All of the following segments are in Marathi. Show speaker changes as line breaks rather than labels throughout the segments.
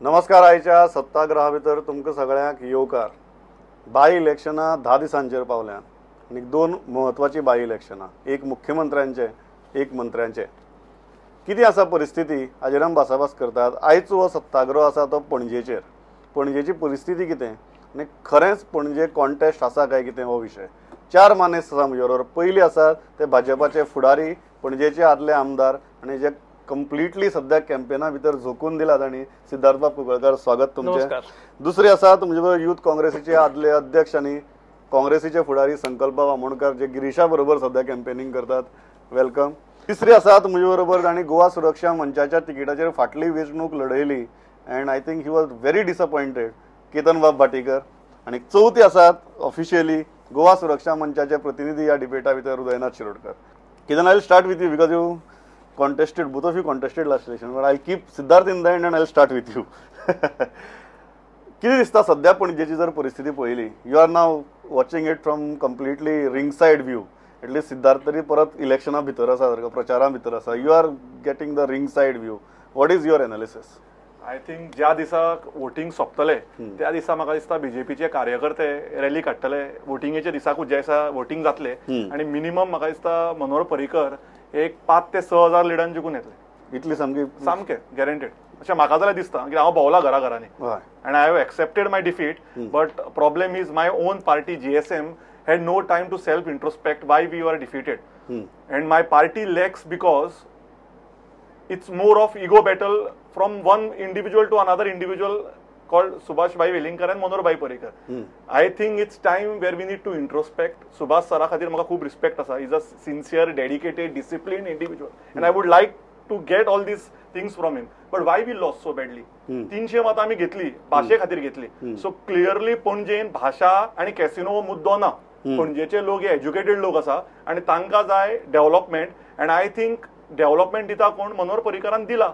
नमस्कार. आयच्या सत्ताग्रहा भितर तुमकां सगळ्यांक येवकार. बाय इलेक्शनां 10 दिसांचेर पावल्यात आनी 2 म्हत्वाची बाय इलेक्शनां, एक मुख्यमंत्र्यांचे एक मंत्र्यांचे. कितें आसा परिस्थिती हाजेर आमी भासाभास करतात. आयचो हो सत्ताग्रह आसा तो पणजेचेर. पणजेची परिस्थिती कितें आनी खरेंच पणजे कॉन्टेस्ट आसा काय कितें हो विशय. 4 मानेस्त आसा म्हजे बरोबर. पयलीं आसात ते भाजपाचे फुडारी, पणजेचे आदले आमदार आनी जे कंप्लिटली सध्या कॅम्पेना भितर झोकून दिलात. आणि सिद्धार्थ कुंकळकर, स्वागत तुमचे. दुसरे आसा तुमचे बरोबर युथ काँग्रेसीचे आदले अध्यक्ष आणि काँग्रेसीचे फुडारी संकल्प बामणकर, जे गिरीशा बरोबर सध्या कॅम्पेनिंग करतात. वेलकम. तिसरी आसा तुमचे बरोबर जाणी गोवा सुरक्षा मंचाच्या तिकिटाचेर फाटली वेंचणूक लढयली and I think he was very disappointed, Ketan बाब भाटीकर. आणि चौथी आसात ऑफिशियली गोवा सुरक्षा मंचाचे प्रतिनिधी या डिबेटा भितर Udaynath Shirodkar. Ketan, I will start with you because you contested, both of you contested last election, but I'll keep Siddharth in the end and I'll start with you. किती दिसता सध्या पणजेची जर परिस्थिती पळयली, you are now watching it from completely ring side view. At least Siddharth तरी परत इलेक्शना भितर आसा, प्रचारा भितर आसा. You are getting the ring side view. What is your analysis?
I think ज्या दिसा वोटिंग सोंपतले त्या दिसा म्हाका दिसता बीजेपीचे कार्यकर्ते रॅली काडटले. वोटिंगेच्या दिसाकूच ज्या दिसा वोटिंग जातले आनी मिनिमम म्हाका दिसता मनोहर पर्रीकर एक 5 ते 6 हजार लिडान जिखून येतले.
इतली
सामके गॅरंटेड अशें म्हाका जाल्यार दिसता. कित्याक हांव भोंवला घराघरांनी and I have accepted my defeat. But problem is my own party GSM had no time to self introspect why we were defeated. And my party lacks because it's more of ego battle from one individual to another individual called Subhash Bhai Velinkar and Manohar Bhai Parrikar. I think it's time where we need to introspect. Subhash sara khatir maka khub respect asa. He's a sincere, dedicated, disciplined individual and I would like to get all these things from him. But why we lost so badly? 300 मत आम्ही घेतली, भाषे खातीर घेतली. So clearly पणजेन भाषा आणि कॅसिनो मुद्दो ना. पणजेचे लोक हे एज्युकेटेड लोक आसा आणि तांकां जाय development. And I think development दिता कोण? मनोहर पर्रीकरान दिला.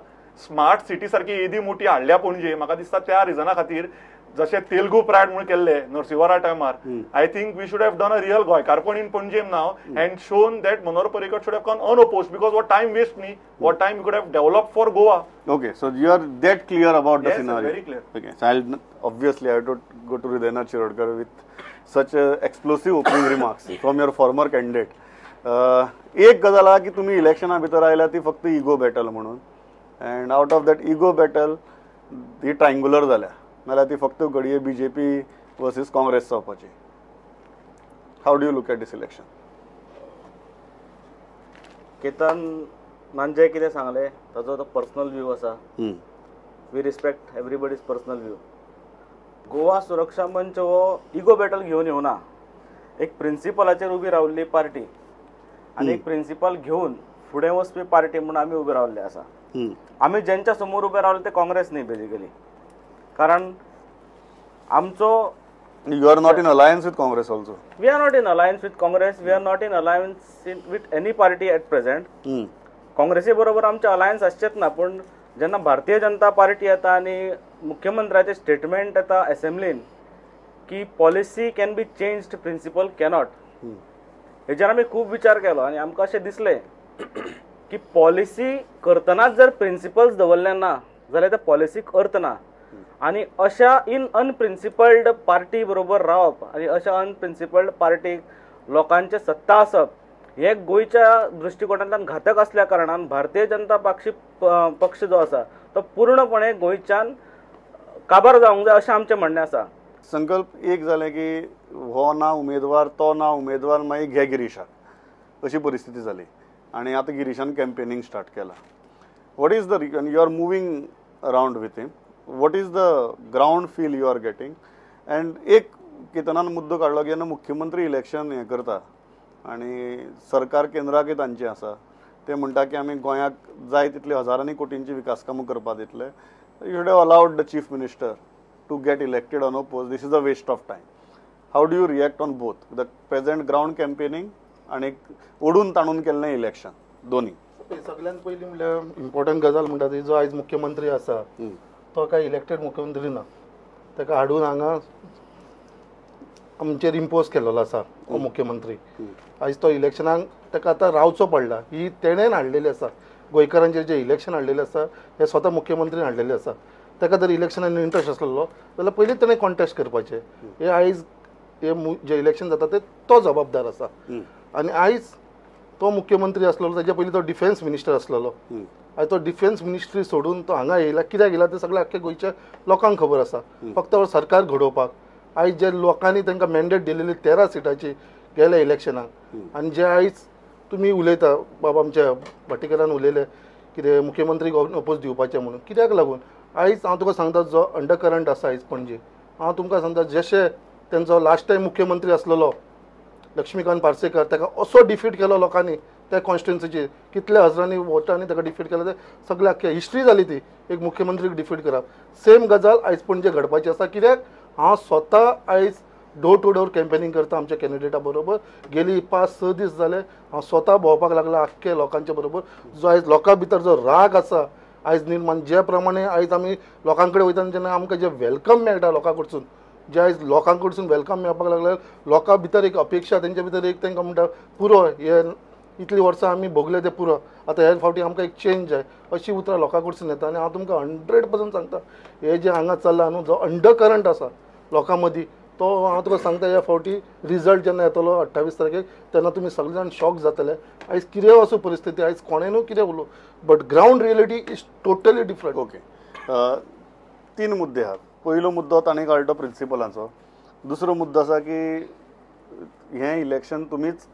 स्मार्ट सिटी सारखी येदी मोठी हाडल्या पणजे. म्हाका दिसता त्या रिजना खातीर जशें तेलुगू प्रायड म्हणून केल्ले नरसिंहरा टायमार, I think we should have done a real गोंयकारपण in Panjim now and shown that Manohar Parrikar should have come unopposed because what time waste न्ही, what time we could have develop for Goa.
Okay, so you are that clear about the
Yes,
scenario.
very clear.
Okay, so obviously I have to go to Udaynatha Shirodkar with such explosive opening remarks from your former candidate. एक गजाल हा की तुम्ही इलेक्शना भितर आयला ती फक्त इगो बॅटल म्हणून, and out of that ego battle ती ट्रायंगुलर जाल्या, नाल्यार ती फक्त घडये BJP वर्सीस काँग्रेस जावपाची. How do you look at this election?
Ketan जे कितें सांगले ताजो तो पर्सनल व्यू आसा. We respect everybody's personal view. Goa Suraksha Manch हो इगो बॅटल घेवन येवना. एक प्रिंसिपलाचेर उबी रावल्ली पार्टी आनी एक प्रिंसिपल घेवन फुडें वचपी पार्टी म्हणून आमी उबे रावल्ले आसा. आमी जेंच्या समोर उबे रावले ते काँग्रेस न्ही बेजिकली. कारण आमचो
You are not in alliance with Congress also.
We are not in alliance with Congress. We are not in alliance with any party at present. काँग्रेसी बरोबर आमचे अलायन्स आसचेच ना. पण जेन्ना भारतीय जनता पार्टी येता आनी मुख्यमंत्र्याचे स्टेटमेंट येता असेंब्लीन की policy can be changed, principle cannot, हेजेर आमी खूब विचार केलो आनी आमकां अशें दिसलें की पॉलिसी करतनाच जर प्रिंसिपल्स दवरले ना जाल्यार त्या पॉलिसीक अर्थ ना. आणि अशा अनप्रिंसिपल्ड पार्टी बरोबर रावप आणि अशा अनप्रिंसिपल्ड पार्टीक लोकांचे सत्ता आसप हे गोयच्या दृष्टिकोनांतल्यान घातक असल्या कारणान भारतीय जनता पक्ष जो आसा तो पूर्णपणे गोंयच्यान काबार जावंक जाय अशें आमचें म्हणणें आसा.
संकल्प एक जालें की हो ना उमेदवार तो ना उमेदवार मागीर घे गिरीशाक, अशी परिस्थिती जाली आणि आता गिरीशान कॅम्पेनिंग स्टार्ट केला. What is the you are moving around with him, what is the ground feel you are getting? and एक केतनान मुद्दो काढलो की जेन्ना मुख्यमंत्री इलेक्शन हें करता आनी सरकार केंद्राक तांचें आसा, ते म्हणटा की आमी गोंयाक जाय तितली हजारांनी कोटींची विकास कामां करपा दितले. You should have allowed the chief minister to get elected on oppose. This is a waste of time. How do you react on both the present ground campaigning आणि ओडून ताणून केल्लें इलेक्शन, दोन्ही?
सगळ्यात पयलीं म्हणल्यार इम्पॉर्टंट गजाल म्हणटा ती जो आयज मुख्यमंत्री आसा तो काय इलेक्टेड मुख्यमंत्री ना. ताका हाडून हांगा आमचेर इम्पोज केलेलो आसा हो मुख्यमंत्री. आयज तो इलेक्शनाक ताका आतां रावचो पडला. ही तेणेन हाडलेली आसा. गोंयकारांचेर जे इलेक्शन हाडलेलें आसा हें स्वता मुख्यमंत्रीन हाडलेलें आसा. ताका जर इलेक्शनान इंट्रस्ट आसलेलो जाल्यार पयलींच ताणें कॉन्टेस्ट करपाचें. हे आयज जे इलेक्शन जाता ते तो जबाबदार आसा. आनी आयज तो मुख्यमंत्री आसलेलो, ताच्या पयलीं तो डिफेन्स मिनिस्टर आसलेलो. आयज तो डिफेन्स मिनिस्ट्री सोडून तो हांगा येयला, कित्याक येयला ते सगळे आख्खे गोंयच्या लोकांक खबर आसा. फक्त सरकार घडोवपाक. आयज जे लोकांनी तांकां मॅन्डेट दिलेली 13 सिटाची गेल्या इलेक्शनाक, आनी जे आयज तुमी उलयता बाबा आमच्या भाटीकारान उलयले कितें मुख्यमंत्रीक अपोज दिवपाचें म्हणून, कित्याक लागून आयज हांव तुका सांगता जो अंडर करंट आसा आयज पणजे, हांव तुमकां सांगता जशें तेंचो लास्ट टायम मुख्यमंत्री आसलेलो लक्ष्मीकांत पार्सेकर, ताका असो डिफीट केलो लोकांनी त्या कॉन्स्टिट्युन्सीचेर, कितल्या हजारांनी वोटांनी ताका डिफीट केलो. ते सगळे आख्खे हिस्ट्री जाली ती एक मुख्यमंत्रीक डिफीट करप. सेम गजाल आयज पणजे घडपाची आसा. कित्याक हांव स्वता आयज डोर टू डोर कॅम्पेनिंग करता आमच्या कॅन्डिडेटा बरोबर. गेली 5-6 दीस जाले हांव स्वता भोंवपाक लागला आख्खे लोकांच्या बरोबर. जो आयज लोकां भितर जो राग आसा आयज निर्माण, ज्या प्रमाणे आयज आमी लोकां कडेन वयता जेन्ना आमकां जे वेलकम मेळटा लोकां कडसून, जे आयज लोकां कडसून वेलकम मेळपाक लागल्यार लोकां भितर एक अपेक्षा, तेंच्या भितर एक तांकां म्हणटा पुरो हे इतलीं वर्सां आमी भोगले ते पुरो, आतां ह्या फावटी आमकां एक चेंज जाय, अशी उतरां लोकां कडसून येता. आनी हांव तुमकां 100% सांगता हे जे हांगा चल्ला न्हू, जो अंडर करंट आसा लोकां मदीं, तो हांव तुका सांगता ह्या फावटी रिजल्ट जेन्ना येतलो 28 तारखेक तेन्ना तुमी सगळे जाण शॉक जातले. आयज कितें असो परिस्थिती, आयज कोणें न्हू कितें उलो, but ground reality is totally different.
Okay, 3 मुद्दे आहात. पयलो मुद्दो ताणें काडलो प्रिंसिपलांचो. दुसरो मुद्दो आसा की हें इलेक्शन तुमीच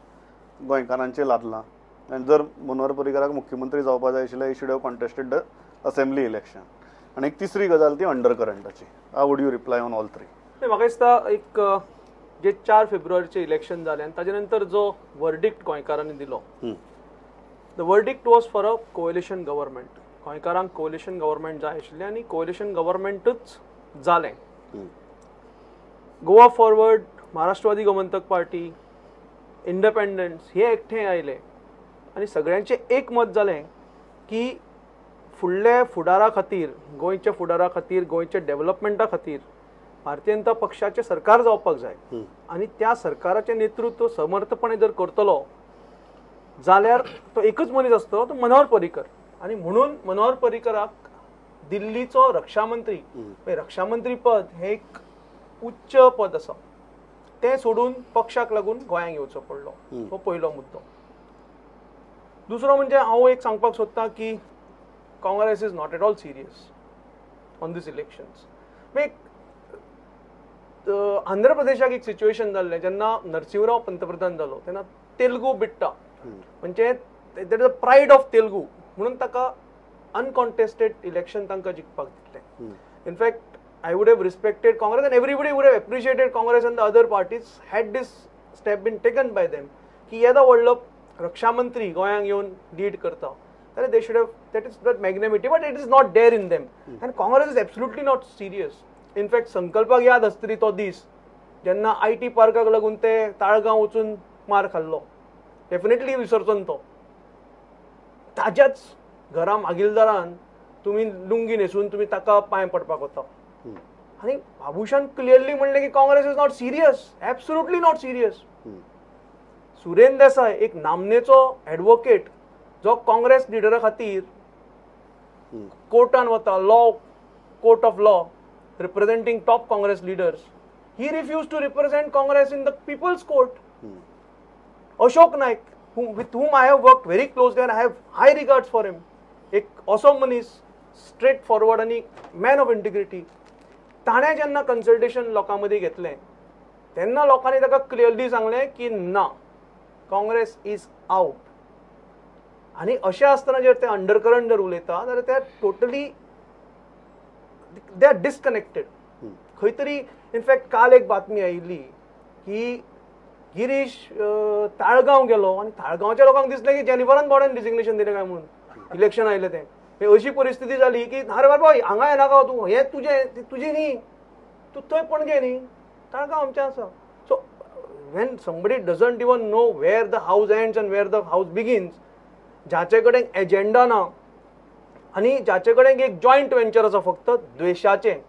गोंयकारांचेर लादलां, आनी जर मनोहर पर्रीकाराक मुख्यमंत्री जावपा जाय आशिल्लें, he should have contested the assembly election. आनी एक तिसरी गजाल ती अंडर करंटाची. How would you reply on all 3?
म्हाका दिसता एक जे 4 फेब्रुवारीचे इलेक्शन जालें आनी ताजे नंतर जो वर्डिक्ट गोंयकारांनी दिलो, the verdict was for a coalition government. गोंयकारांक कोएलिशन गव्हर्मेंट जाय आशिल्लें आनी कोएलिशन गव्हर्मेंटूच जालें. Goa forward, Maharashtrawadi Gomantak party, independence हे एकठांय आयले आनी सगळ्यांचें एक मत जालें की फुडल्या फुडारा खातीर, गोंयच्या फुडारा खातीर, गोंयच्या डेव्हलपमेंटा खातीर भारतीय जनता पक्षाचें सरकार जावपाक जाय. आनी त्या सरकाराचें नेतृत्व समर्थपणे जर करतलो जाल्यार तो एकच मनीस आसतलो, तो मनोहर पर्रीकर. आनी म्हणून मनोहर पर्रीकराक दिल्लीचो रक्षामंत्री, रक्षामंत्री पद हे एक उच्च पद आसा, तें सोडून पक्षाक लागून गोंयांक येवचो पडलो. हो पयलो मुद्दो. दुसरो म्हणजे हांव एक सांगपाक सोदतां की Congress is not at all serious on this elections. आंध्र प्रदेशाक एक सिच्युएशन जाल्लें जेन्ना नरसिंहराव पंतप्रधान जालो तेन्ना तेलुगू बिट्टा म्हणजे देट is a pride of Telugu म्हणून ताका अनकॉन्टेस्टेड इलेक्शन तांकां जिखपाक दितलें. In fact I would have respected Congress and everybody would have appreciated Congress and the other parties had this step been taken by them. की येदा व्हडलो रक्षा मंत्री गोंयांक येवन लीड करता, जाल्यार they should have, that is that magnanimity, but it is not there in them. And Congress is absolutely not serious. In fact, संकल्पाक याद आसतली तो दीस जेन्ना IT पार्काक लागून ते ताळगांव वचून मार खाल्लो. डेफिनेटली विसरचो तो. ताज्याच घरा मागिलदारान तुमी लुंगी न्हेसून तुमी ताका पांय पडपाक वता. आणि बाबुशान क्लियरली म्हणले की Congress is not serious, absolutely not serious. Surendra देसाय एक नामनेचो एडवोकेट जो काँग्रेस लिडरा खातीर कोर्टान वता, law court of law representing top Congress leaders, he refuse to represent Congress in the people's court. Ashok Naik with whom I have worked very closely and I have high regards for him, एक असो मनीस स्ट्रेट फॉरवर्ड आणि मॅन ऑफ इंटिग्रिटी, ताणें जेन्ना कन्सल्टेशन लोकां मदीं घेतलें तेन्ना लोकांनी ताका क्लियरली सांगलें की ना, काँग्रेस इज आउट. आनी अशें आसतना जर ते अंडरकरंट जर उलयता जाल्यार ते टोटली दे आर डिस्कनेक्टेड. खंय तरी इनफॅक्ट काल एक बातमी आयिल्ली की गिरीश ताळगांव गेलो आनी ताळगांवच्या लोकांक दिसलें की जेनिफरान बॉर्डन डिजिग्नेशन दिलें काय म्हणून इलेक्शन आयलें तें. अशी परिस्थिती जाली की अरे बाबा हांगा येनाका तूं, हें तुजें न्ही, तूं थंय पणजे न्ही, ताळगांव आमचें आसा. So when somebody doesn't even know where the house ends and where the house begins, ज्याचे कडेन एजेंडा ना आनी ज्याचे कडेन एक जॉयंट वेंचर आसा फक्त द्वेशाचें,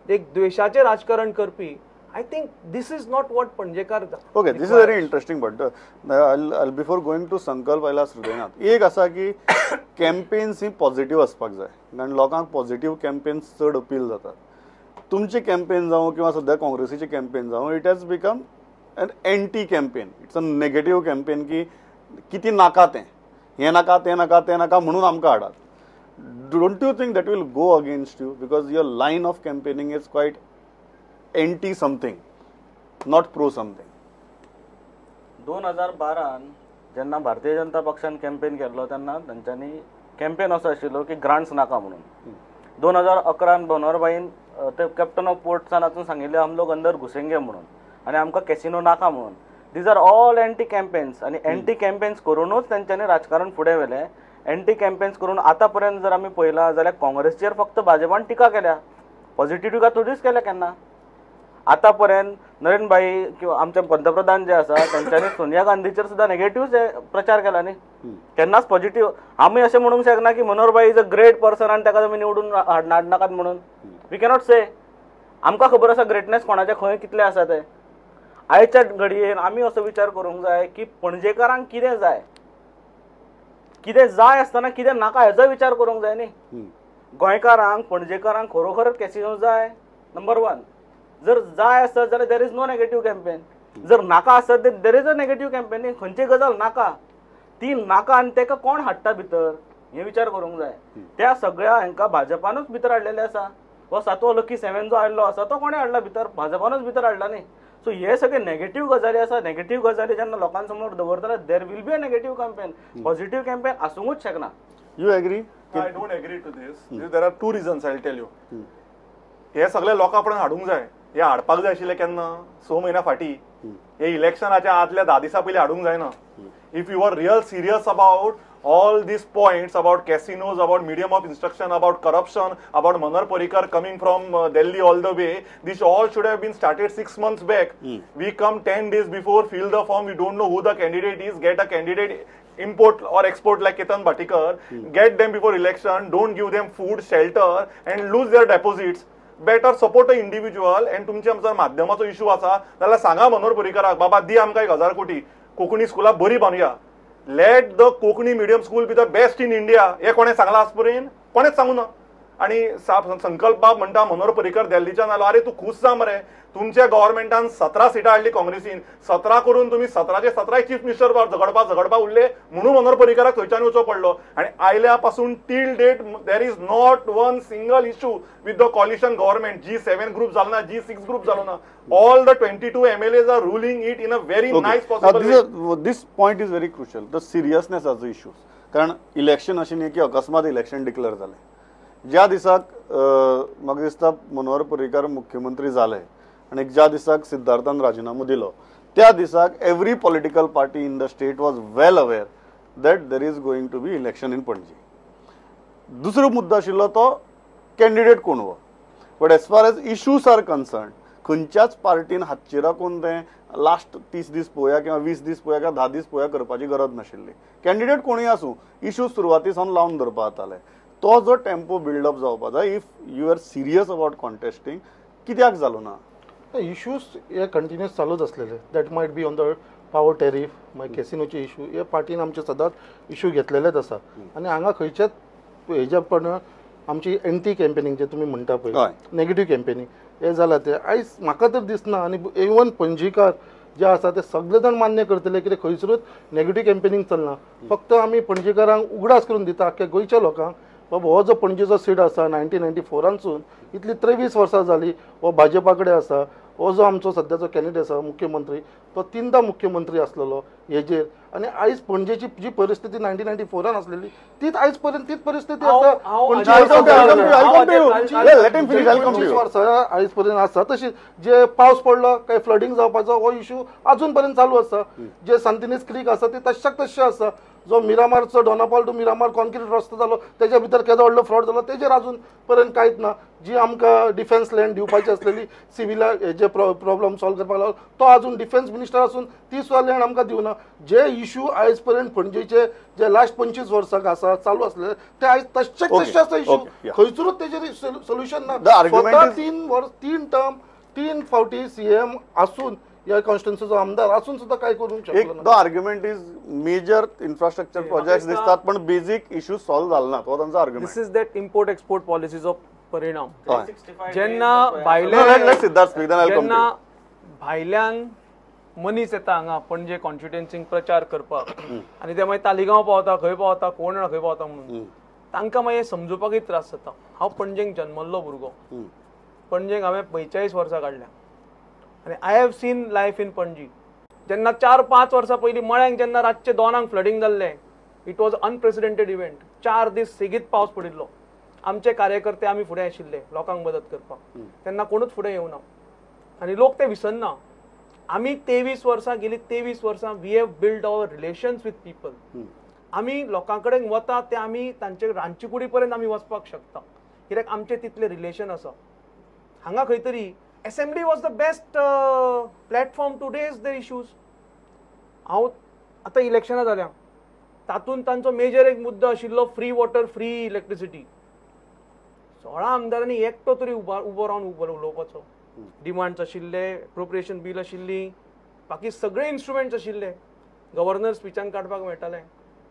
एक द्वेशाचें राजकारण करपी, I think this is not what पणजेकार
okay, this is very interesting. But before going to Sankalp आयला हृदयनाथ, एक आसा की कॅम्पेन्स ही पॉझिटिव्ह आसपाक जाय, कारण लोकांक पॉझिटिव्ह कॅम्पेन्स चड अपील जातात. तुमची कॅम्पेन जावं किंवा सध्या काँग्रेसीची कॅम्पेन जावं, it has become an anti campaign. It's a negative campaign की किती नाका तें, हें नाका तें नाका तें नाका म्हणून आमकां हाडात. Don't you think that will go against you, because your line of campaigning is quite anti something, not pro something.
2012 जेन्ना भारतीय जनता पक्षान कॅम्पेन केल्लो तेन्ना तांच्यांनी कॅम्पेन असो आशिल्लो की ग्रांट्स नाका म्हणून. 2011 बनवारबाईन ते कॅप्टन ऑफ पोर्ट्सान वचून सांगिल्लें हम लोग अंदर घुसेंगे म्हणून, आनी आमकां कॅसिनो नाका म्हणून. These are all anti campaigns, आनी एंटी कॅम्पेन्स करूनच तेंच्यांनी राजकारण फुडें व्हेलें. एंटी कॅम्पेन्स करून आतां पर्यंत जर आमी पळयलां जाल्यार काँग्रेसीचेर फक्त भाजपान टिका केल्या, पॉझिटिव्ह टिका थोडीच केल्या केन्ना. आतां पर्यंत नरेंद्र भाई किंवा आमचे पंतप्रधान जे आसा तेंच्यांनी सोनिया गांधीचेर सुद्दां नेगेटिव्ह प्रचार केला न्ही, केन्नाच पॉझिटिव्ह. आमी अशें म्हणूंक शकना की मनोहर भाई इज अ ग्रेट पर्सन आनी ताका तुमी निवडून हाडनाकात म्हणून. We cannot say. आमकां खबर आसा ग्रेटनेस कोणाचे खंय कितले आसा ते. आयच्या घडयेन आमी असो विचार करूंक जाय की पणजेकारांक कितें जाय, कितें जाय आसतना कितें नाका हेचो विचार करूंक जाय न्ही. गोंयकारांक पणजेकारांक खरोखर कॅसिनो जाय, नंबर 1. जर जाय आसत जाल्यार there is no negative campaign. जर नाका आसत there is a negative campaign. खंयची गजाल नाका ती नाका आनी तेका कोण हाडटा भितर हे विचार करूंक जाय. त्या सगळ्या हांकां भाजपानूच भितर हाडलेले आसा. हो 7वो लकी 7 जो हाडलो आसा तो कोणें हाडला भितर, भाजपानूच भितर हाडला न्ही. सो हे सगळे नेगेटिव्ह गजाली आसा. नेगेटिव्ह गजाली जेन्ना लोकांसमोर दवरतले there will be a negative campaign. Positive campaign आसूंकूच शकना.
You agree?
I don't agree to this. There are two reasons I'll tell you. हे सगळे लोकां पर्यंत हाडूंक जाय. हे हाडपाक जाय आशिल्ले केन्ना 6 म्हयन्या फाटीं. हे इलेक्शनाच्या आदल्या 10 दिसां पयलीं हाडूंक जायना. If you are real serious about all these points about casinos, about medium of instruction, about corruption, about Manar Parrikar coming from Delhi all the way, this all should have been started 6 months back. We come 10 days before, fill the form, we don't know who the candidate is, get a candidate, import or export like Ketan Bhatikar, get them before election, don't give them food, shelter and lose their deposits. Better support a individual. and तुमचे आमचा माध्यमाचो इशू आसा जाल्यार सांगा मनोहर पर्रीकाराक, बाबा दी आमकां 1000 कोटी, कोंकणी स्कुलां बरी बांदुया. Let the Konkani medium school be the best in India. हे कोणें सांगलां आज पर्यंत? कोणेंच सांगू ना. आणि संकल्प बाब म्हणटा मनोहर पर्रीकर दिल्लीच्यान आलो, अरे तू खुश जा मरे, तुमच्या गव्हर्मेंटान 17 सिटां हाडली काँग्रेसीन, 17 करून तुम्ही 17चे 17 चीफ मिनिस्टर झगडपा उरले म्हणून मनोहर पर्रीकाराक थंयच्यान वचो पडलो. आणि आयल्या पासून till date there is not one single issue with the coalition government. G7 group जालो ना, G6 ग्रुप जालो ना. All the 22 MLAs are ruling it in a very nice possible way.
This point is very crucial. The seriousness of the issues. कारण इलेक्शन अशें न्ही की अकस्मात इलेक्शन डिक्लेअर जालें. ज्या दिसाक म्हाका दिसता मनोहर पर्रीकर मुख्यमंत्री जाले आनी ज्या दिसाक सिद्धार्थान राजिनामो दिलो त्या दिसाक every political party in the state was well aware that there is going to be election in Panaji. दुसरो मुद्दो आशिल्लो तो कॅन्डिडेट कोण हो. But as far as issues are concern, खंयच्याच पार्टीन हातची राखून तें लास्ट 30 दीस पळोवया किंवा 20 दीस पळोवया किंवा 10 दीस पळोवया करपाची गरज नाशिल्ली. कॅन्डिडेट कोणूय आसूं, इश्यूज सुरवातीसान लावन धरपा जाताले. तो जो टेम्पो बिल्डअप जावपा जाय, if you are serious about contesting, कित्याक जालो ना?
इश्यूज हे कंटिन्युअस चालूच असलेले. That might be on the power tariff, मागीर कॅसिनोचे इशू, हे पार्टीन आमचे सदांच इशू घेतलेलेच आसा. आनी हांगा खंयच्याच हेज्या पण आमची एंटी कॅम्पेनिंग जे तुमी म्हणटा पळय, नेगेटिव्ह कॅम्पेनिंग हे जालां ते आयज म्हाका तर दिसना. आनी इवन पणजीकार जे आसा ते सगळे जाण मान्य करतले कितें खंयसरूच नेगेटिव्ह कॅम्पेनिंग चलना. फक्त आमी पणजेकारांक उगडास करून दिता आख्या गोंयच्या लोकांक, बाबा हो जो पणजेचो सीट आसा 1994 इतली 23 वर्सां जाली हो भाजपा कडेन आसा. हो जो आमचो सद्याचो कॅन्डिडेट आसा मुख्यमंत्री, तो 3दा मुख्यमंत्री आसलेलो हेजेर. आनी आयज पणजेची जी परिस्थिती 1994 आसलेली तीच आयज पर्यंत तीच परिस्थिती आसा. आयज पर्यंत आसा तशी. जे पावस पडलो काय फ्लडिंग जावपाचो हो इशू अजून पर्यंत चालू आसा. जे सांतिनेज क्रीक आसा ते तश्याक तशें आसा. जो मिरामारचो डोनापावल टू मिरामार कॉन्क्रीट रस्तो जालो तेच्या भितर केदो व्हडलो फ्रॉड जालो तेजेर अजून पर्यंत कांयच ना. जी आमकां डिफेन्स लँड दिवपाची आसलेली सिव्हिला हेजे प्रॉब्लेम सॉल्व करपाक लागलो तो अजून डिफेन्स मिनिस्टर आसून ती सुद्दां लँड आमकां दिवना. जे इशू आयज पर्यंत पणजेचे जे लास्ट 25 वर्सांक आसा चालू आसले ते आयज तशेच तशे आसा इशू. खंयसरूच तेजेर सोल्युशन ना. 3 टर्म 3 फावटी सीएम असून या कॉन्स्टिट्युन्सीचो आमदार असून सुद्धा काय करू
एक
शकलो
the argument is major infrastructure project दिसतात पण बेसिक इश्यूज सॉल्व्ह झाले ना तो तांचो argument.
This is that import export पॉलिसीचो परिणाम.
365
जेन्ना
days
भायले
Siddharth speak then I will come
जेन्ना भायल्यान मनीस येता हांगा पणजे कॉन्स्टिट्युएन्सीक प्रचार करपाक आनी ते मागीर तालिगांव पावता खंय पावता कोण जाणा खंय पावता म्हणून तांकां मागीर समजुपाकय त्रास जाता. हांव पणजेक जन्मल्लो भुरगो, पणजेक हांवें 45 वर्सां काडल्या आनी I have seen life in Panaji. जेन्ना 4-5 वर्सां पयलीं मळ्यांक जेन्ना रातचे 2 फ्लडिंग जाल्लें, इट वॉज अनप्रेसिडेंटेड इव्हेंट. 4 दीस सेगीत पावस पडिल्लो. आमचे कार्यकर्ते आमी फुडें आशिल्ले लोकांक मदत करपाक, तेन्ना कोणूच फुडें येवना आनी लोक ते विसरना. आमी 23 वर्सां गेली 23 वर्सां we have build our relations with people. आमी लोकां कडेन वता ते आमी तांचे रांदचे कुडी पर्यंत आमी वचपाक शकता कित्याक आमचे तितले रिलेशन आसा. हांगा खंय तरी assembly was the best platform to raise the issues. हांव आतां इलेक्शनां जाल्या तातूंत तांचो मेजर एक मुद्दो आशिल्लो फ्री वॉटर फ्री इलेक्ट्रिसिटी. 16 आमदारांनी एकटो तरी उबो रावन उलोवपाचो. डिमांड्स आशिल्ले, एप्रोप्रिएशन बील आशिल्ली, बाकी सगळे इन्स्ट्रुमेंट्स आशिल्ले, गव्हर्नर स्पिचान काडपाक मेळटाले,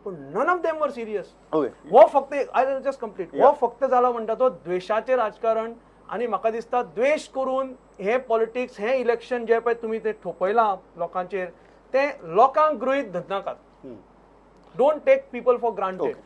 पण none of them were serious. हो फक्त आय जस्ट कंप्लीट हो फक्त जाला म्हणटा तो द्वेषाचे राजकारण. आनी म्हाका दिसता द्वेष करून हे पॉलिटिक्स हे इलेक्शन जे पळय तुमी ते थोपयलां लोकांचेर ते लोकांक गृहीत धरनाकात. Don't take people for granted.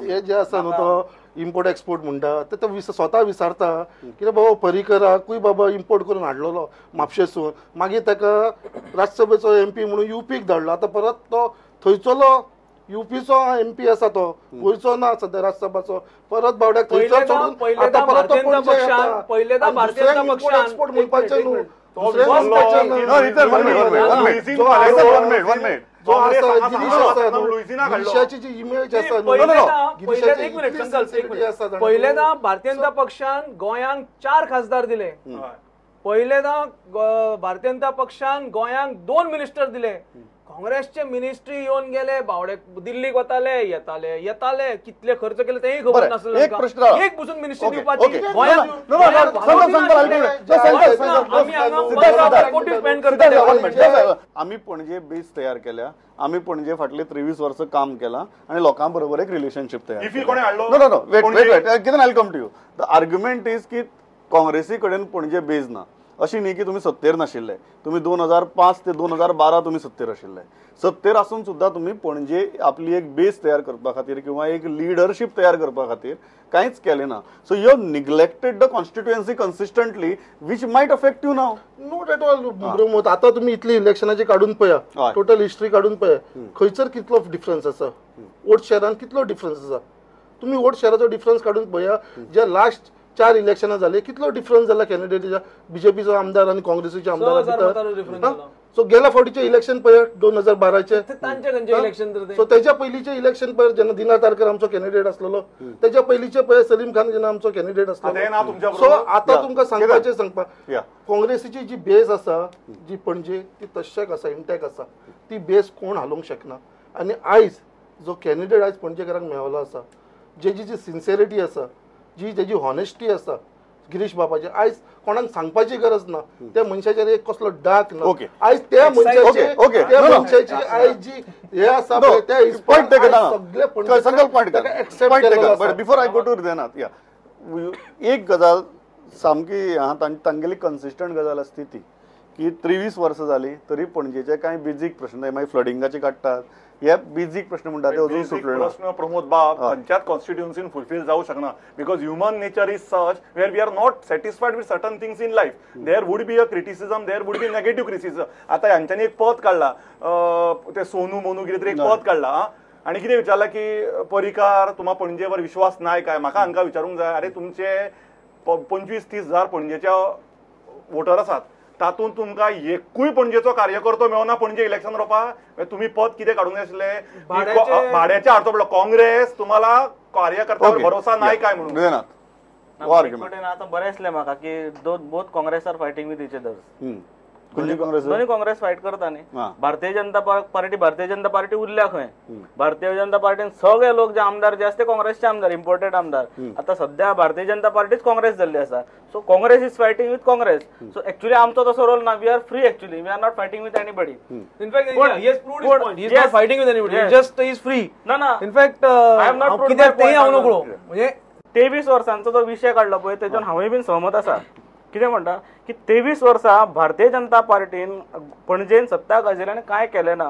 हे जे आसा न्हू तो इम्पोर्ट एक्सपोर्ट म्हणटा ते स्वता विचारता कित्याक बाबा परिकराकूय बाबा इम्पोर्ट करून हाडलेलो म्हापशेसून, मागीर ताका राज्यसभेचो MP म्हणून युपीक धाडलो. आतां परत तो थंयचो युपीचो MP आसा तो गोंयचो ना सध्या राज्यसभाचो, परत बावड्याक थंयसर सोडून आतां परत तो पणजे एक्सपोर्ट म्हणपाचें न्हू. गिरीशाची जी इमेज आसा
पहिल्यांदा भारतीय जनता पक्षान गोंयांक 4 खासदार दिले. पहिल्यांदा भारतीय जनता पक्षान गोंयांक 2 मिनिस्टर दिले. काँग्रेसचे मिनिस्ट्री येवन गेले, बावडे दिल्लीक वताले येताले कितले खर्च केले तेही खबर नासलें. एक बसून मिनिस्ट्री दिवपाची
आम्ही पणजे बेस तयार केल्या, आम्ही पणजे फाटले 23 वर्ष काम केला आणि लोकां बरोबर एक रिलेशनशिप तयार कितें I come to you. The argument is की काँग्रेसी कडेन पणजे बेज ना. अशी न्ही की तुम्ही सत्तेर नाशिल्ले, तुम्ही 2005 ते 2012 तुम्ही सत्तेर आशिल्ले. सत्तेर आसून सुद्धा तुम्ही पणजे आपली एक बेस तयार करपा खातीर किंवा एक लिडरशिप तयार करपा खातीर कांयच केलें ना. So you have neglected the constituency consistently which might affect you now.
Not at all ब्रह्मोत. आता तुम्ही इतली इलेक्शनाची काढून पळया, टोटल हिस्ट्री काढून पळया, खंयसर कितलो डिफरन्स आसा, वोट शेअरान कितलो डिफरन्स आसा. तुम्ही वोट शेअराचो डिफरन्स काढून पळया. जे लास्ट 4 इलेक्शनां जाले कितलो डिफरन्स जाला कॅन्डिडेटीच्या, बीजेपीचो आमदार आणि काँग्रेसीच्या आमदार. सो गेल्या फावटीचे इलेक्शन पळय 2012चे, सो त्याच्या पयलींचे इलेक्शन पळय जेन्ना दिना तारकर आमचो कॅन्डिडेट आसलेलो, त्याच्या पयलींचे पळय सलीम खान जेन्ना आमचो कॅन्डिडेट आसलेलो. सो आता तुमकां सांगपाक काँग्रेसीची जी बेस आसा जी पणजे ती तश्याक आसा, इंटॅक्ट आसा. ती बेस कोण हालोवंक शकना. आणि आयज जो कॅन्डिडेट आयज पणजेकारांक मेळलो आसा, जेची जी सिन्सिरिटी आसा, जी तेजी हॉनेस्टी आसा गिरीश बाबाची, आयज कोणाक सांगपाची गरज ना. त्या मनशाचेर एक कसलो डाग ना. आयज त्या मनशाची आयज जी हे आसा ते सगळे
before I go to Hridaynath, एक गजाल सामकी तांगेली कन्सिस्टंट गजाल आसती ती की 23 वर्सां जाली तरी पणजेचे कांय बेजीक प्रश्न मागीर फ्लडिंगाचे काडटात, हे बेजीक प्रश्न म्हणटा ते अजून सुटले ना.
प्रश्न प्रमोद बाब खंयच्याच कॉन्स्टिट्युएन्सीन फुलफिल जाऊ शकना because human nature is such where we are not satisfied with certain things in life. There would be a criticism, there would be negative criticism. आता यांच्यानी एक पद काढला, ते सोनू मोनू कितें तरी एक पद काढला आणि कितें विचारला की परिकार तुम्हा पणजेवर विश्वास नाही काय. म्हाका हांकां विचारूंक जाय, अरे तुमचे 25-30 हजार पणजेच्या वोटर आसात, तातूंत तुमकां एकूय पणजेचो कार्यकर्तो मेळना पणजे इलेक्शन रोवपाक. तुम्ही पद कितें काडूंक जाय आसलें, भाड्याच्या हाडचो पडलो. काँग्रेस तुम्हाला कार्यकर्त्यावर भरोसा नाही काय म्हणून.
आता बरें आसलें म्हाका की both Congress are fighting with each others.
खंयची काँग्रेस
दोन्ही काँग्रेस फायट करता न्ही.
हां.
भारतीय जनता पार्टी उरल्या खंय. भारतीय जनता पार्टीन सगळे लोक जे आमदार जे असते काँग्रेसचे आमदार, इम्पोर्टेड आमदार. आता सध्या भारतीय जनता पार्टीच काँग्रेस जाल्ली आसा. So Congress is fighting with Congress. So actually आमचो तसो रोल ना. We are free actually. We are not fighting with anybody.
In fact, he has proved his point. He is not fighting with anybody. He just is free.
ना ना.
In fact,
I have not proved
कित्याक
my point.
तेही हांव नकळो. म्हणजे
23 वर्सांचो जो विषय काढला पळय तेतून हांवूय बीन सहमत आसा. कितें म्हणटा की 23 वर्सां भारतीय जनता पार्टीन पणजेन सत्ता गाजयली आनी कांय केलें ना.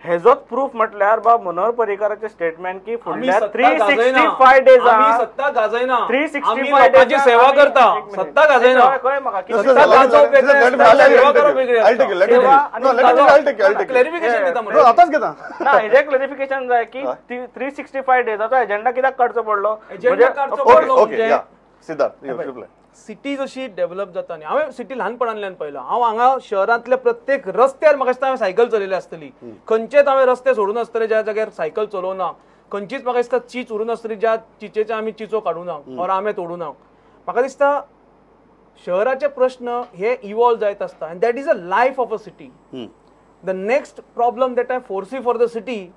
हेजोच प्रूफ म्हटल्यार बाब मनोहर पर्रीकाराचे स्टेटमेंट की फुडल्या 365 डेज
आम्ही सत्ता गाजयना.
365
आम्ही लोकांची सेवा करता. सत्ता गाजयना.
कळ्ळें म्हाका की
सत्ता गाजोवप वेगळें असता, सेवा करप वेगळें असता. क्लॅरिफिकेशन दिता म्हणून.
आताच घेता
ना हेजे क्लॅरिफिकेशन जाय की 365 डेजाचो एजेंडा कित्याक काडचो पडलो.
एजेंडा काडचो
ओके
पडलो
ओके
म्हणजे
या सिद्धार्थ रिप्लाय.
सिटी जशी डेव्हलप जाता न्ही, हांवें सिटी ल्हानपणांतल्यान पळयला. हांव हांगा शहरांतल्या प्रत्येक रस्त्यार म्हाका दिसता हांवें सायकल चलयली आसतली. खंयचेच हांवें रस्ते सोडून आसतले ज्या जाग्यार सायकल चलोवना. खंयचीच म्हाका दिसता चीच उरून आसतली ज्या चिचेचे आमी चिचो काडूना ऑर आंबे तोडूना. म्हाका दिसता शहराचे प्रश्न हे इवॉल्व जायत आसता and that is a life of a city. The next problem that I foresee for the city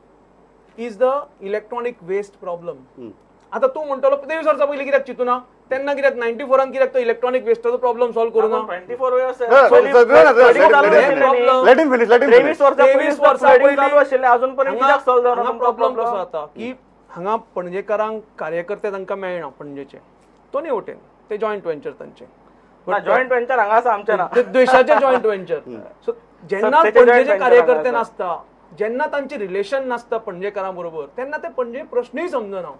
is the electronic waste problem. आता तू म्हणटलो 23 वर्सां पयलीं कित्याक चिंतूना, तेन्ना कित्याक 94 कित्याक तो इलेक्ट्रॉनिक वेस्टाचो प्रॉब्लम सॉल्व करूना.
24 years
Let him finish.
23 वर्सां पयलीं चालू आशिल्लें अजून पर्यंत कित्याक सॉल्व
हांगा
जावना.
प्रॉब्लम कसो जाता की हांगा पणजेकारांक कार्यकर्ते तांकां मेळना पणजेचे. दोनी वटेन ते जॉयंट वेंचर तांचे.
जॉयंट वेंचर हांगा आसा आमचे ना.
ते द्वेषाचे जॉयंट वेंचर. सो जेन्ना
सत्तेचे
पणजेचे
joint venture
कार्यकर्ते
हांगा
नासता, जेन्ना तांचे रिलेशन नासता पणजेकारां बरोबर, तेन्ना ते पणजे प्रश्नूय समजना.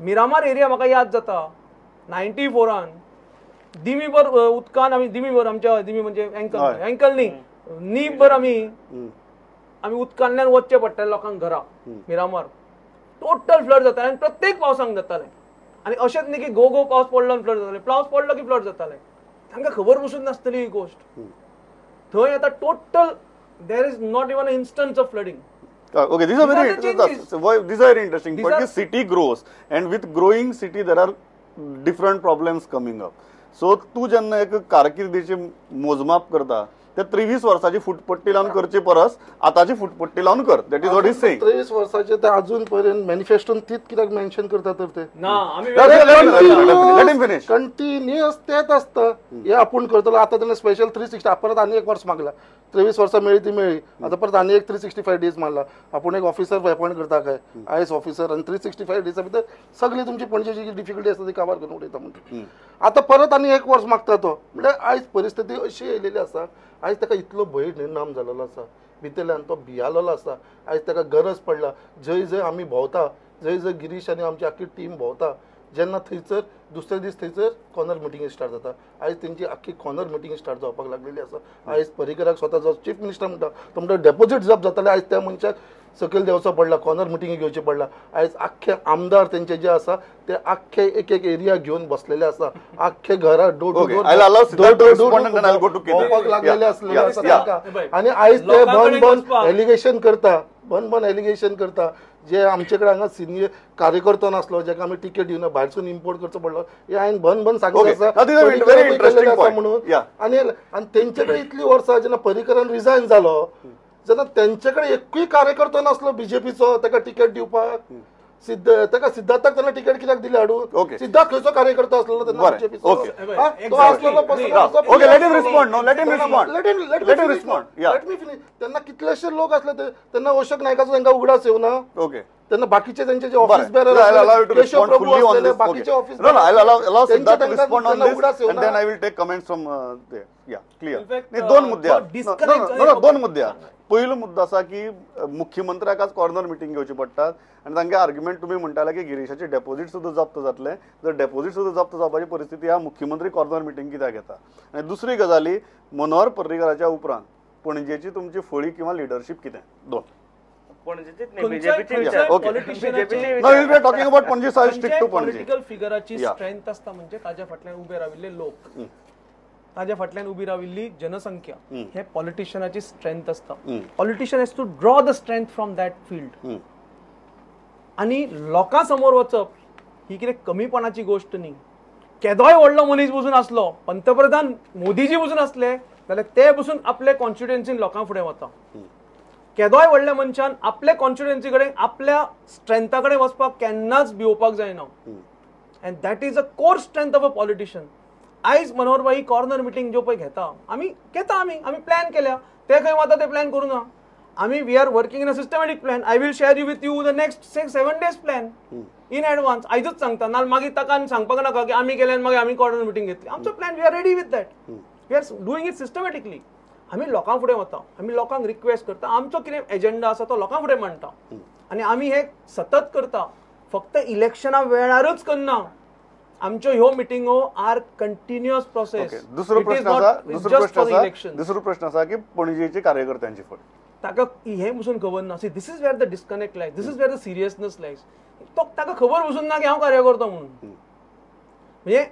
मिरामार एरिया म्हाका याद जाता 94 दिमीभर उदकान आमी दिमीभर आमच्या दिमी म्हणजे एंकल न्ही भर आमी उदकांतल्यान वचचे पडटाले लोकांक घरा. मिरामार टोटल फ्लड जाताले आनी प्रत्येक पावसांक जाताले. आनी अशेंच न्ही की गो पावस पडलो आनी फ्लड जाताले. पावस पडलो की फ्लड जाताले. तांकां खबर पसून नासतली ही गोश्ट. थंय आतां total there is not even a instance of flooding.
Okay, these are very interesting. But the city grows, and with growing city, there are different problems coming up. So, तू जेन्ना एक कारकिर्दीची मोजमाप करता ते 23 वर्साची फुटपट्टी लावन करचे परस आताची फुटपट्टी लावन कर. That is what is saying.
23 वर्साचे ते अजून पर्यंत मॅनिफेस्टोन तीच कित्याक मेन्शन करता तर ते
ना आमी
Let him finish.
कंटिन्युअस तेच असतं. हे आपण करतलो. आता त्यांना स्पेशल 360 परत आणि एक वर्ष मागला. 23 वर्सां मेळ्ळी ती मेळ्ळी. आता परत आणि एक 365 डेज मारला. आपण एक ऑफिसर अपॉइंट करता काय IAS ऑफिसर आणि 365 डेजा भितर सगळी तुमची पणजेची डिफिकल्टी असता ती काबार करून उडयता म्हणटा. आता परत आणि एक वर्ष मागता तो म्हणजे आयज परिस्थिती अशी येयलेली आसा. आयज ताका इतलो भंय निर्माण जाल्लो आसा. भितरल्यान तो भियालेलो आसा. आयज ताका गरज पडला. जंय जंय आमी भोंवता, जंय जंय गिरीश आनी आमची आख्खी टीम भोंवता, जेन्ना थंयसर दुसरे दीस थंयसर कॉर्नर मिटींग स्टार्ट जाता. आयज तेंची आख्खी कॉर्नर मिटींग स्टार्ट जावपाक लागलेली आसा. आयज पर्रीकराक स्वता जो चीफ मिनिस्टर म्हणटा तो म्हणटा डेपोजीट जप जाताले. आयज त्या मनशाक सकयल देवचो पडला. कॉर्नर मिटींग घेवची पडला. आयज आख्खे आमदार तेंचे जे आसा ते आख्खे एक एक एरिया घेवन बसलेले आसा. आख्खे घरा डोर टू डोर लागलेले असलेले आसा तांकां. आनी आयज ते बन एलिगेशन करता जे आमचे कडेन हांगा सिनियर कार्यकर्तो नासलो जेका आमी टिकेट दिवना भायरसून इम्पोर्ट करचो पडलो. हे हांवें बन सांगलें आसा म्हणून. आनी तेंचे कडेन इतली वर्सां जेन्ना पर्रीकरान रिजायन जालो जेन्ना तेंचे कडेन एकूय कार्यकर्तो नासलो बीजेपीचो ताका टिकेट दिवपाक. ताका सिद्धार्थाक तेन्ना टिकेट कित्याक दिली हाडून. सिद्धार्थ खंयचो कार्यकर्तो आसलो तेन्ना बीजेपीचो तो आसलेलो. तेन्ना कितलेशे लोक आसले तेन्ना अशोक नायकाचो तांकां उगडास येवना. तेन्ना बाकीचे त्यांचे जे ऑफिस बेरर केशव प्रभू असलेले बाकीचे ऑफिस
दोन मुद्दे. पहिलो मुद्दो आसा की मुख्यमंत्र्याक आज कॉर्नर मिटींग घेवची पडटात आनी तांगे आर्ग्युमेंट तुमी म्हणटाले की गिरीशाचे डेपोजीट सुद्दां जप्त जातले. जर डेपोजीट सुद्दां जप्त जावपाची परिस्थिती हा मुख्यमंत्री कॉर्नर मिटींग कित्याक घेता. आनी दुसरी गजाली मनोहर पर्रीकराच्या उपरांत पणजेची तुमची फळी किंवा लिडरशीप कितें. दोन
पॉलिटिकल फिगराची स्ट्रेंथ आसता म्हणजे ताज्या फाटल्यान उबे राविल्ले लोक, ताज्या फाटल्यान उबी राविल्ली जनसंख्या. हे पॉलिटिशियनाची स्ट्रेंथ आसता. Politician has to draw the strength from that field. आनी लोकां समोर वचप ही कितें कमीपणाची गोष्ट न्ही. केदोय व्हडलो मनीस बसून आसलो, पंतप्रधान मोदीजी बसून आसले जाल्यार ते बसून आपले कॉन्स्टिट्युएन्सीन लोकां फुडें वता. केदोय व्हडल्या मनशान आपल्या कॉन्स्टिट्युएन्सी कडेन आपल्या स्ट्रेंथा कडेन वचपाक केन्नाच भिवपाक जायना. And that is a core strength of a politician. आयज मनोहर भाई कॉर्नर मिटींग ज्यो पळय घेता आमी प्लॅन केल्या. ते खंय वता ते प्लॅन करूं ना. We are working in a systematic plan. I will share you with you the next 6-7 days plan in advance. आयजूच सांगता ना मागीर ताका सांगपाक नाका की आमी केले मागीर आमी कॉर्नर मिटींग घेतली. आमचो plan we are ready with that. We are doing it systematically. आमी लोकां फुडें वता. आमी लोकांक रिक्वेस्ट करता. आमचो कितें एजेंडा आसा तो लोकां फुडें मांडटा. आनी आमी हे सतत करता. फक्त इलेक्शना वेळारूच करना. आमच्यो ह्यो मिटिंगो आर कंटिन्युअस प्रोसेस.
दुसरो प्रश्न आसा की पणजेची कार्यकर्त्यांची फट
ताका हे बसून खबर ना. See this is where the disconnect lies. This is where the seriousness lies. तो ताका खबर बसून ना की हांव कार्यकर्तो म्हणून. म्हणजे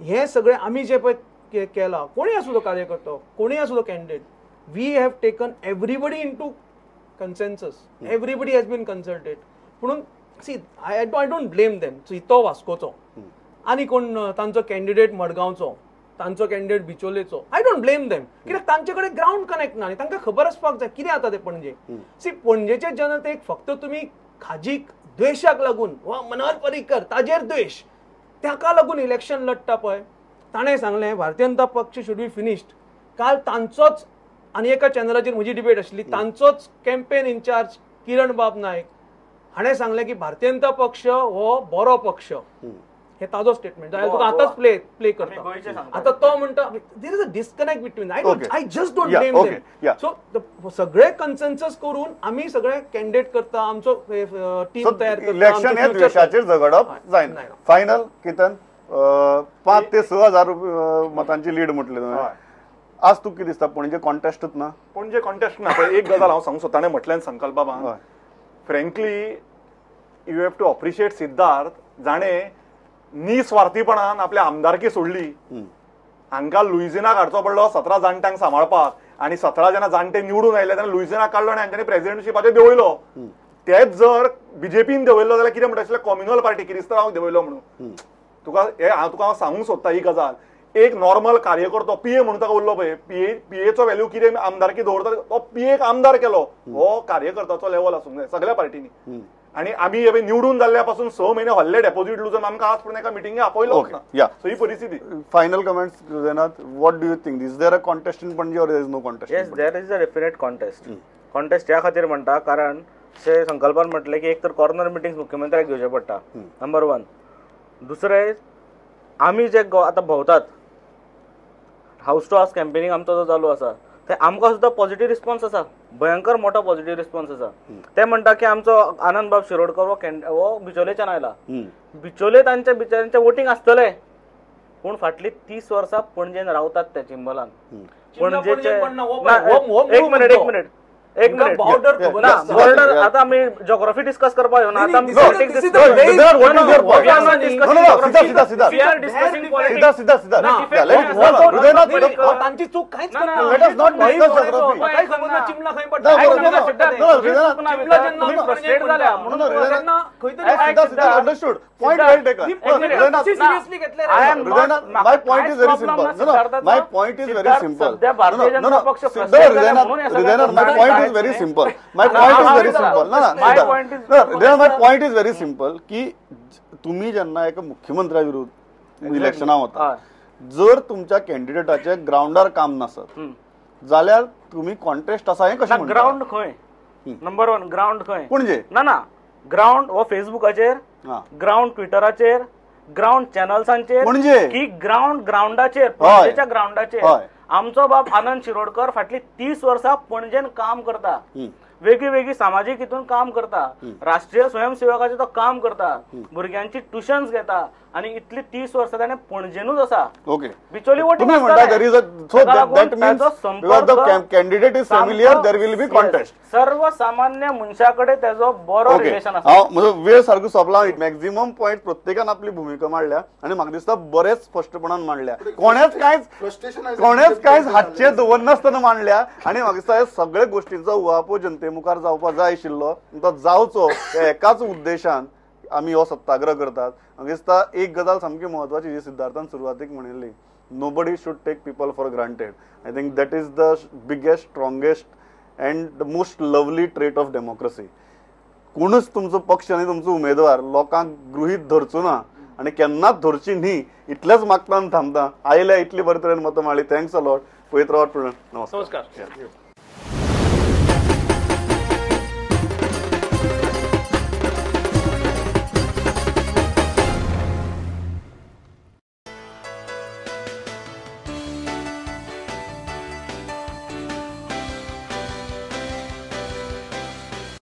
हे सगळे आमी जे पळय केला कोणी आसूं तो कार्यकर्तो कोणी आसूं तो candidate we have taken everybody into consensus. Everybody has been consulted. म्हणून see I don't blame them. तो वास्कोचो आनी कोण तांचो कॅन्डिडेट मडगांवचो तांचो कॅन्डिडेट बिचोलेचो. I don't blame them. कित्याक तांचे कडेन ग्राउंड कनेक्ट ना आनी तांकां खबर आसपाक जाय कितें जाता ते पणजे. सी पणजेचे जनतेक फक्त तुमी खाजीक द्वेशाक लागून वा मनोहर पर्रीकर ताजेर द्वेश ताका लागून इलेक्शन लडटा पळय. ताणें सांगलें भारतीय जनता पक्ष शूड बी फिनिश्ड. काल तांचोच आनी एका चॅनलाचेर म्हजी डिबेट आसली. तांचोच कॅम्पेन इन्चार्ज किरण बाब नायक हाणें सांगलें की भारतीय जनता पक्ष हो बरो पक्ष. हे ताजो स्टेटमेंट तुका आतांच प्ले करता. आता तो म्हणटा देर is a disconnect between. I just don't blame them. So सगळे कन्सेन्सस करून आमी सगळे कॅन्डिडेट करता. आमचो टीम तयार करता.
इलेक्शन हे द्वेषाचेर झगडप जायना. फायनल कितन 5 ते 6 हजार मतांची लीड म्हटली तुवें. आज तुका कितें दिसता पणजे कॉन्टेस्टूच ना.
पणजे कॉन्टेस्ट ना. एक गजाल हांव सांगूं सोदता. ताणें म्हटल्यान संकल्प बाबा frankly you have to appreciate Siddharth जाणें निस्वार्थीपणान आपल्या आमदारकी सोडली. हांकां लुइजिनाक हाडचो पडलो 17 जाणट्यांक सांबाळपाक आनी 17 जेन्ना जाणटे निवडून आयले तेन्ना लुइजिनाक काडलो आनी हांच्यांनी प्रेसिडेंटशिपाचेर देंवयलो. तेच जर बीजेपीन देंवयलो जाल्यार कितें म्हणटाशिल्लें कॉम्युनल पार्टी किरिस्तांवांक देंवयलो म्हणून. तुका सांगूंक सोदता ही गजाल. एक नॉर्मल कार्यकर्तो पीए म्हणून ताका उरलो पळय. पीएचो व्हॅल्यू कितें आमदारकी दवरता तो पीएक आमदार केलो. हो कार्यकर्त्याचो लेवल आसूंक जाय सगळ्या पार्टीनी. आणि आम्ही निवडून जाल्ल्यापासून 6 महिने हल्ले डेपॉझिट लुजून आमकां आज पर्यंत एका मिटिंगे आपयलो ना. सो ही परिस्थिती.
Final comments Hridaynath, what do you think? Is there a contest in Panaji or there is no contest?
Yes, there is a definite contest. Contest ह्या खातीर म्हणटा कारण से संकल्पान म्हटलें की एक तर कॉर्नर मिटिंग्स मुख्यमंत्र्याक घेवचे पडटा. नंबर 1. दुसरें आमी जे आतां भोंवतात हाऊस टू हाऊस कॅम्पेनिंग आमचो जो चालू आसा ते आमकां सुद्दां पॉझिटिव्ह रिस्पॉन्स आसा. भयंकर मोठो पॉझिटिव्ह रिस्पॉन्स आसा. ते म्हणटा की आमचो आनंद बाब शिरोडकर हो बिचोलेच्यान आयला. बिचोले तांच्या बिचाऱ्यांचें वोटींग आसतलें पूण फाटलीं 30 वर्सां पणजेन रावतात त्या चिंबलान. पणजेचे एक मिनिट बॉर्डर आता आमी जॉग्राफी डिस्कस करपाक येवना. आता आमी पॉलिटिक्स
तांची चूक कांयच
Point well taken.
Seriously घेतले.
My point is very simple. My point is very simple. My point is very simple की तुम्ही जेन्ना एका मुख्यमंत्र्या विरुद्ध इलेक्शना वता जर तुमच्या कॅन्डिडेटाचे ग्राउंडार काम नसत जाल्यार तुम्ही कॉन्टेस्ट आसा हे कशें?
ग्राउंड खंय? नंबर 1 ग्राउंड खंय?
पणजे
ना ग्राउंड हो फेसबुकाचेर, ग्राउंड ट्विटराचेर, ग्राउंड चॅनल्सांचेर की ग्राउंडाचेर पणजेच्या ग्राउंडाचेर. आमचो बाप आनंद शिरोडकर फाटली 30 वर्सां पणजेन काम करता. वेगळी वेगळी सामाजीक हितून काम करता. राष्ट्रीय स्वयंसेवकाचे तो काम करता. भुरग्यांची ट्युशन्स घेता आणि इतली 30 वर्सां ताणें पणजेनूच आसा.
ओके.
बिचोली वोटींग सर्वसामान्य मनशाकडे त्याचो बरो रिलेशन आसा.
म्हजो वेळ सारको सोंपला. मॅक्झिमम पॉयंट प्रत्येकान आपली भूमिका मांडल्या आणि म्हाका दिसता बरेच स्पष्टपणान मांडल्या. कोणेच कांयच हातचे दवरनासतना मांडल्या आणि म्हाका दिसता सगळे गोष्टींचो उहापोह जनते मुखार जावपाक जाय आशिल्लो तो जावचो एकाच उद्देशान आमी हो सत्याग्रह करतात. म्हाका दिसता एक गजाल सामकी म्हत्वाची जी सिद्धार्थान सुरवातीक म्हणिल्ली Nobody should take people for granted. I think that is the biggest, strongest and the most lovely trait of democracy. कोणच तुमचो पक्ष आनी तुमचो उमेदवार लोकांक गृहीत धरचो ना आनी केन्नाच धरची न्ही इतलेच मागता आनी थांबता. आयल्या इतली बरे तरेन मतां मारली. Thanks a lot. पळयत रावात. नमस्कार.
नमस्कार.